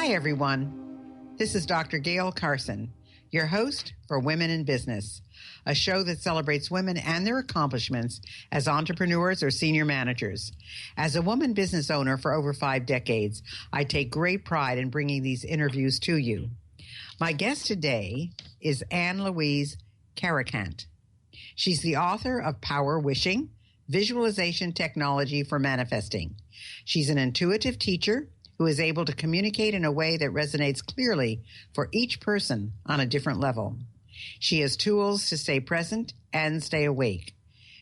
Hi, everyone. This is Dr. Gail Carson, your host for Women in Business, a show that celebrates women and their accomplishments as entrepreneurs or senior managers. As a woman business owner for over 5 decades, I take great pride in bringing these interviews to you. My guest today is Anne-Louise Caricant. She's the author of Power Wishing, Visualization Technology for Manifesting. She's an intuitive teacher who is able to communicate in a way that resonates clearly for each person on a different level. She has tools to stay present and stay awake.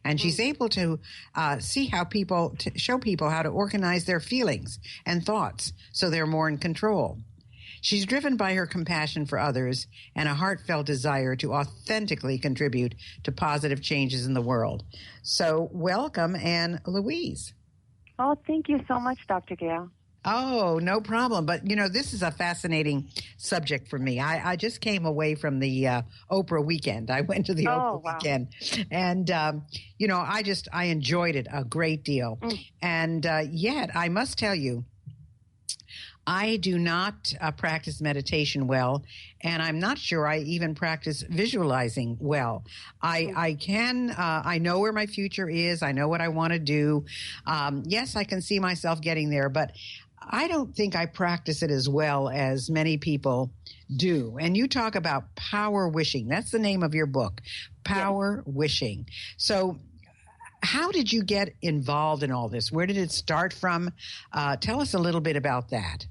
And she's able to show people how to organize their feelings and thoughts so they're more in control. She's driven by her compassion for others and a heartfelt desire to authentically contribute to positive changes in the world. So welcome, Anne-Louise. Oh, thank you so much, Dr. Gail. Oh, no problem. But, this is a fascinating subject for me. I just came away from the Oprah weekend. I went to the Oprah weekend. And, I enjoyed it a great deal. And yet, I must tell you, I do not practice meditation well, and I'm not sure I even practice visualizing well. I know where my future is. I know what I want to do. Yes, I can see myself getting there, but I don't think I practice it as well as many people do. And you talk about power wishing. That's the name of your book, Power Wishing. So how did you get involved in all this? Where did it start from? Tell us a little bit about that.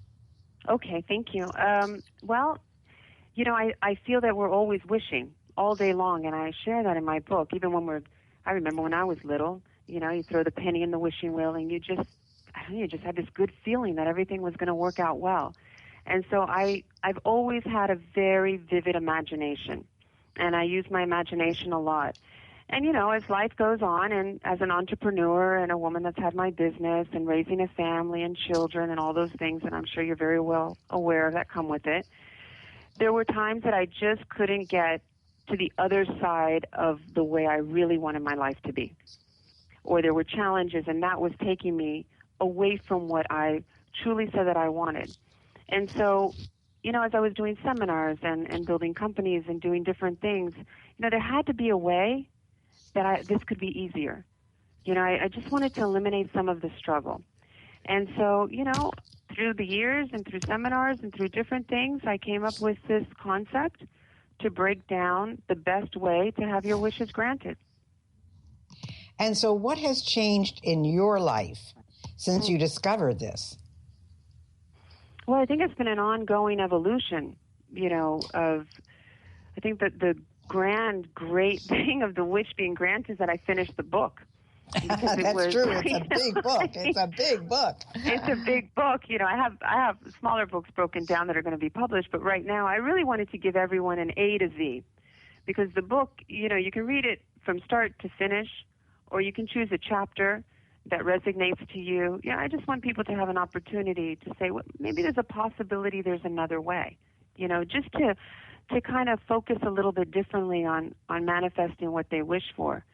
Okay, thank you. I feel that we're always wishing all day long, and I share that in my book. Even I remember when I was little, you throw the penny in the wishing wheel, and you just had this good feeling that everything was going to work out well. And so I've always had a very vivid imagination, and I use my imagination a lot. And, as life goes on, and as an entrepreneur and a woman that's had my business and raising a family and children and all those things, and I'm sure you're very well aware of that come with it, there were times that I just couldn't get to the other side of the way I really wanted my life to be. Or there were challenges, and that was taking me away from what I truly said that I wanted. And so, as I was doing seminars and building companies and doing different things, there had to be a way that this could be easier. I just wanted to eliminate some of the struggle. And so, through the years and through seminars and through different things, I came up with this concept to break down the best way to have your wishes granted. And so what has changed in your life since you discovered this? Well, I think it's been an ongoing evolution, I think that the great thing of the wish being granted is that I finished the book. That's true. It's a big book. It's a big book. It's a big book. I have smaller books broken down that are going to be published, but right now I really wanted to give everyone an A to Z, because the book, you can read it from start to finish, or you can choose a chapter that resonates to you. I just want people to have an opportunity to say, well, maybe there's a possibility there's another way, just to kind of focus a little bit differently on manifesting what they wish for.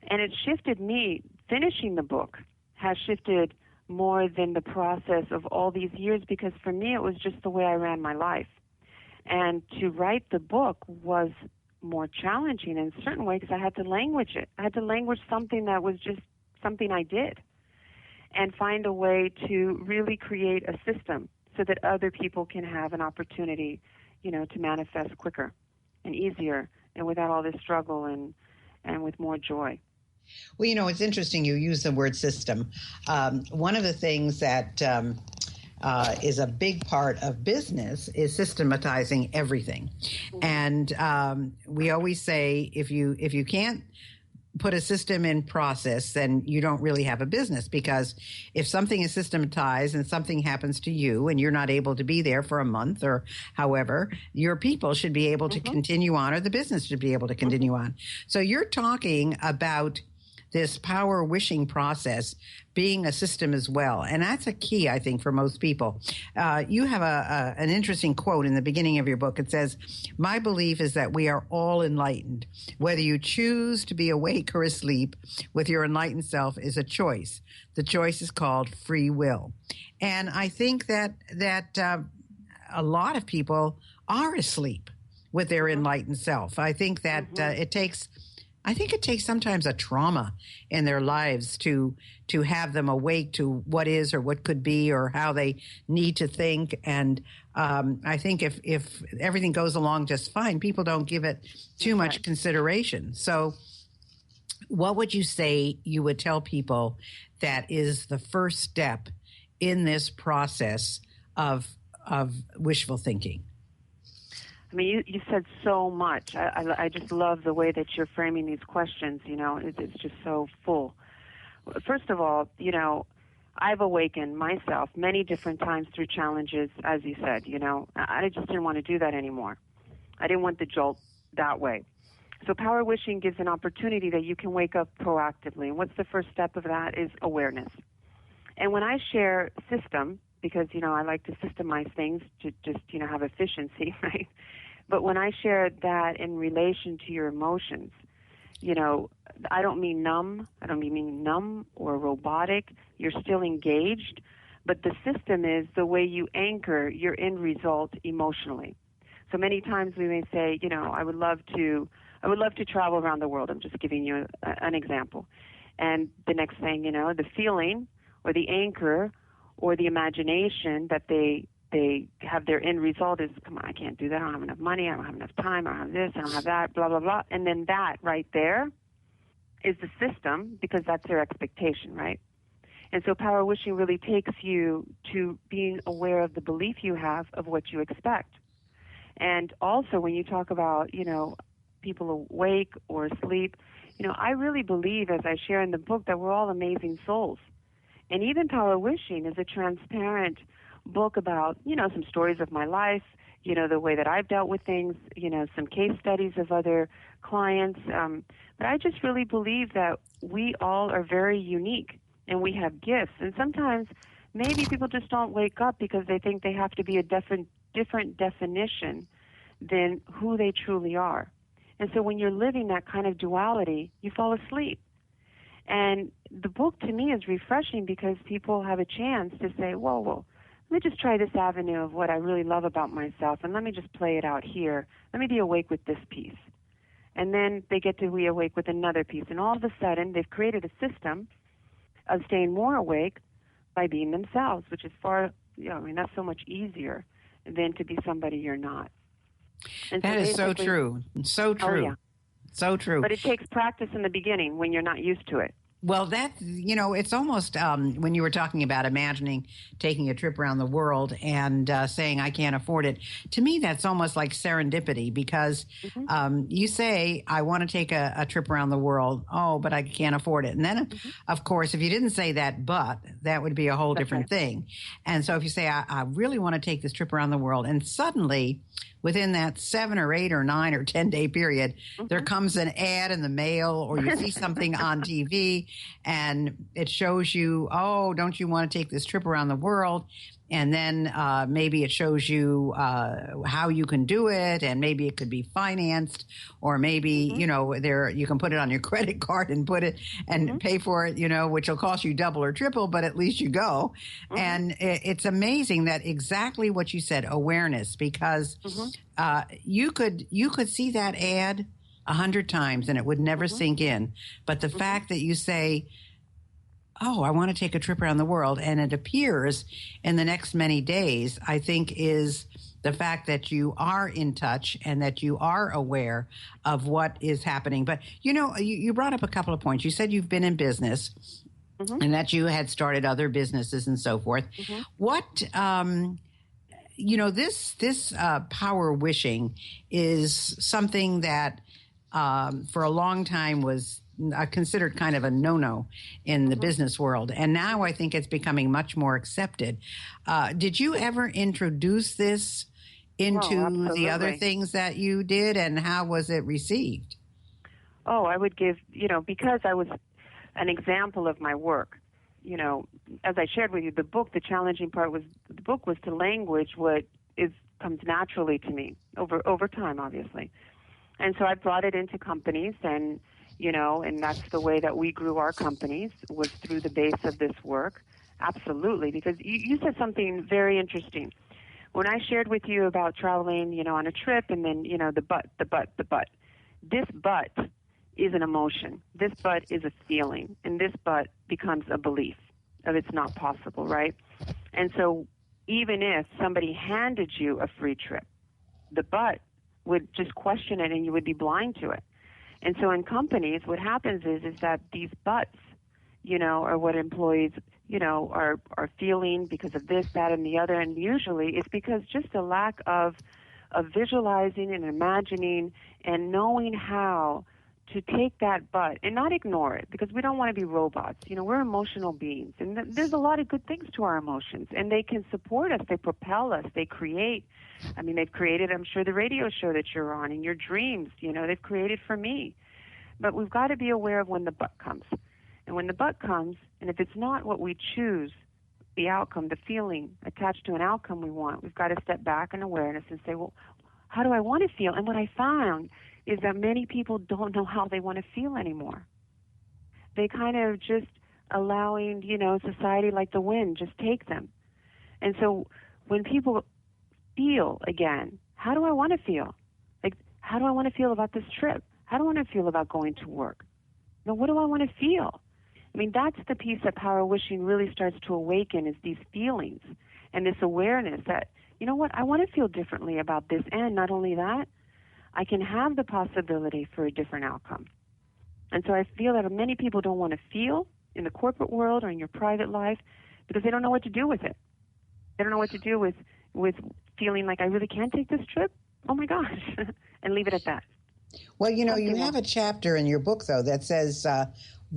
And it shifted me. Finishing the book has shifted more than the process of all these years, because for me it was just the way I ran my life. And to write the book was more challenging in a certain way, because I had to language it. I had to language something that was just something I did, and find a way to really create a system so that other people can have an opportunity to manifest quicker and easier and without all this struggle and with more joy. Well, it's interesting you use the word system. One of the things that is a big part of business is systematizing everything. And we always say if you can't put a system in process, then you don't really have a business, because if something is systematized and something happens to you and you're not able to be there for a month or however, your people should be able to continue on, or the business should be able to continue on. So you're talking about this power wishing process being a system as well. And that's a key, I think, for most people. You have an interesting quote in the beginning of your book. It says, "My belief is that we are all enlightened. Whether you choose to be awake or asleep with your enlightened self is a choice. The choice is called free will." And I think that a lot of people are asleep with their enlightened self. I think that it takes sometimes a trauma in their lives to have them awake to what is or what could be or how they need to think. And I think if everything goes along just fine, people don't give it too much consideration. So what would you say you would tell people that is the first step in this process of wishful thinking? I mean, you said so much. I just love the way that you're framing these questions. You know, it's just so full. First of all, you know, I've awakened myself many different times through challenges, as you said. You know, I just didn't want to do that anymore. I didn't want the jolt that way. So power wishing gives an opportunity that you can wake up proactively. And what's the first step of that is awareness. And when I share system, because, you know, I like to systemize things to just, you know, have efficiency, right? But when I share that in relation to your emotions, you know, I don't mean numb. I don't mean numb or robotic. You're still engaged. But the system is the way you anchor your end result emotionally. So many times we may say, you know, I would love to travel around the world. I'm just giving you an example. And the next thing, you know, the feeling or the anchor or the imagination that they have their end result is, come on, I can't do that. I don't have enough money. I don't have enough time. I don't have this. I don't have that, blah, blah, blah. And then that right there is the system, because that's their expectation, right? And so power wishing really takes you to being aware of the belief you have of what you expect. And also when you talk about, you know, people awake or asleep, you know, I really believe, as I share in the book, that we're all amazing souls. And even Power Wishing is a transparent book about, you know, some stories of my life, you know, the way that I've dealt with things, you know, some case studies of other clients. But I just really believe that we all are very unique and we have gifts. And sometimes maybe people just don't wake up because they think they have to be a different definition than who they truly are. And so when you're living that kind of duality, you fall asleep. And the book to me is refreshing because people have a chance to say, whoa, let me just try this avenue of what I really love about myself, and let me just play it out here. Let me be awake with this piece. And then they get to be awake with another piece. And all of a sudden, they've created a system of staying more awake by being themselves, which is far, you know, I mean, that's so much easier than to be somebody you're not. And that is so true. So true. Oh, yeah. So true. But it takes practice in the beginning when you're not used to it. Well, that, you know, it's almost when you were talking about imagining taking a trip around the world and saying, I can't afford it. To me, that's almost like serendipity because you say, I want to take a trip around the world. Oh, but I can't afford it. And then, of course, if you didn't say that, that would be a whole different thing. And so if you say, I really want to take this trip around the world, and suddenly within that 7 or 8 or 9 or 10 day period, there comes an ad in the mail or you see something on TV and it shows you, oh, don't you want to take this trip around the world? And then maybe it shows you how you can do it, and maybe it could be financed, or maybe you know you can put it on your credit card and put it and pay for it, you know, which will cost you double or triple, but at least you go. And it's amazing that exactly what you said, awareness, because you could see that ad 100 times and it would never sink in, but the fact that you say, oh, I want to take a trip around the world, and it appears in the next many days, I think is the fact that you are in touch and that you are aware of what is happening. But, you know, you brought up a couple of points. You said you've been in business and that you had started other businesses and so forth. What, you know, this power wishing is something that for a long time was considered kind of a no-no in the business world. And now I think it's becoming much more accepted. Did you ever introduce this into the other things that you did, and how was it received? Oh, I would give, you know, because I was an example of my work. You know, as I shared with you, the book, the challenging part was, the book was to language what comes naturally to me over time, obviously. And so I brought it into companies, and you know, and that's the way that we grew our companies, was through the base of this work. Absolutely, because you said something very interesting. when I shared with you about traveling, on a trip, and then, the but. This but is an emotion. This but is a feeling. And this but becomes a belief of it's not possible, right? And so even if somebody handed you a free trip, the but would just question it and you would be blind to it. And so in companies, what happens is that these buts, are what employees, are feeling because of this, that, and the other. And usually it's because just a lack of visualizing and imagining and knowing how to take that but and not ignore it, because we don't want to be robots. We're emotional beings, and there's a lot of good things to our emotions, and they can support us, they propel us, they create. They've created, I'm sure, the radio show that you're on, and your dreams, they've created for me. But we've got to be aware of when the but comes. And when the but comes, and if it's not what we choose, the outcome, the feeling attached to an outcome we want, we've got to step back in awareness and say, well, how do I want to feel? And what I found is that many people don't know how they want to feel anymore. They kind of just allowing, society like the wind, just take them. And so when people feel again, how do I want to feel? Like, how do I want to feel about this trip? How do I want to feel about going to work? What do I want to feel? That's the piece that power wishing really starts to awaken, is these feelings and this awareness that, I want to feel differently about this. And not only that, I can have the possibility for a different outcome. And so I feel that many people don't want to feel in the corporate world or in your private life because they don't know what to do with it. They don't know what to do with feeling like, I really can't take this trip? Oh my gosh. And leave it at that. Well, you have a chapter in your book, though, that says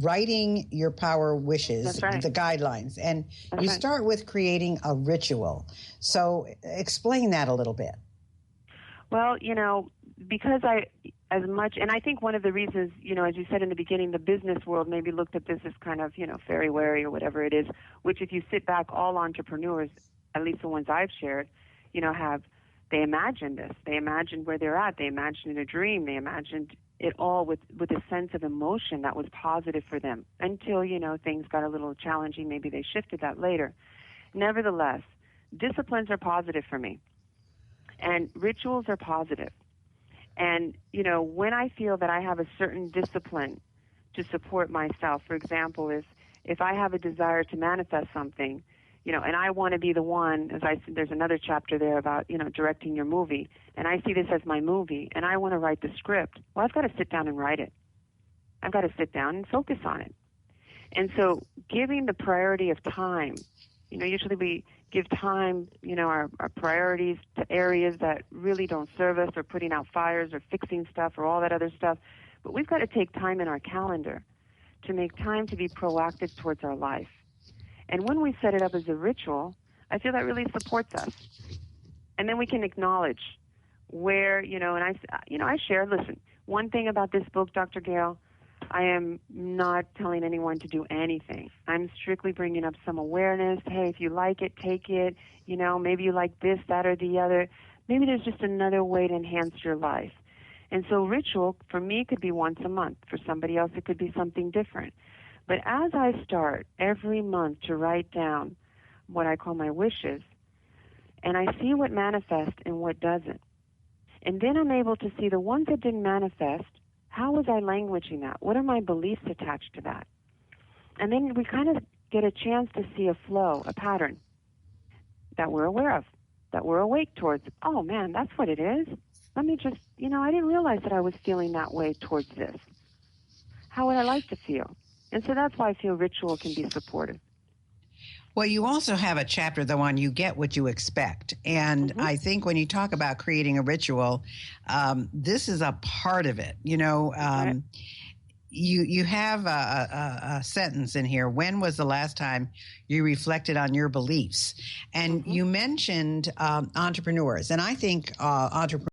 writing your power wishes, That's right. The guidelines. And That's you right. start with creating a ritual. So explain that a little bit. Well, because and I think one of the reasons, as you said in the beginning, the business world maybe looked at this as kind of, fairy wary or whatever it is, which if you sit back, all entrepreneurs, at least the ones I've shared, they imagined this. They imagined where they're at. They imagined a dream. They imagined it all with a sense of emotion that was positive for them until, things got a little challenging. Maybe they shifted that later. Nevertheless, disciplines are positive for me, and rituals are positive. And, when I feel that I have a certain discipline to support myself, for example, if I have a desire to manifest something, and I want to be the one, there's another chapter there about, directing your movie, and I see this as my movie, and I want to write the script. Well, I've got to sit down and write it. I've got to sit down and focus on it. And so giving the priority of time, usually we give time, our priorities to areas that really don't serve us, or putting out fires or fixing stuff or all that other stuff. But we've got to take time in our calendar to make time to be proactive towards our life. And when we set it up as a ritual, I feel that really supports us. And then we can acknowledge where, and I share, listen, one thing about this book, Dr. Gail, I am not telling anyone to do anything. I'm strictly bringing up some awareness. Hey, if you like it, take it. Maybe you like this, that, or the other. Maybe there's just another way to enhance your life. And so ritual, for me, could be once a month. For somebody else, it could be something different. But as I start every month to write down what I call my wishes, and I see what manifests and what doesn't, and then I'm able to see the ones that didn't manifest, how was I languaging that? What are my beliefs attached to that? And then we kind of get a chance to see a flow, a pattern that we're aware of, that we're awake towards. Oh, man, that's what it is. Let me just, I didn't realize that I was feeling that way towards this. How would I like to feel? And so that's why I feel ritual can be supportive. Well, you also have a chapter, though, on you get what you expect. And I think when you talk about creating a ritual, this is a part of it. Right. You have a sentence in here. When was the last time you reflected on your beliefs? And you mentioned entrepreneurs. And I think entrepreneurs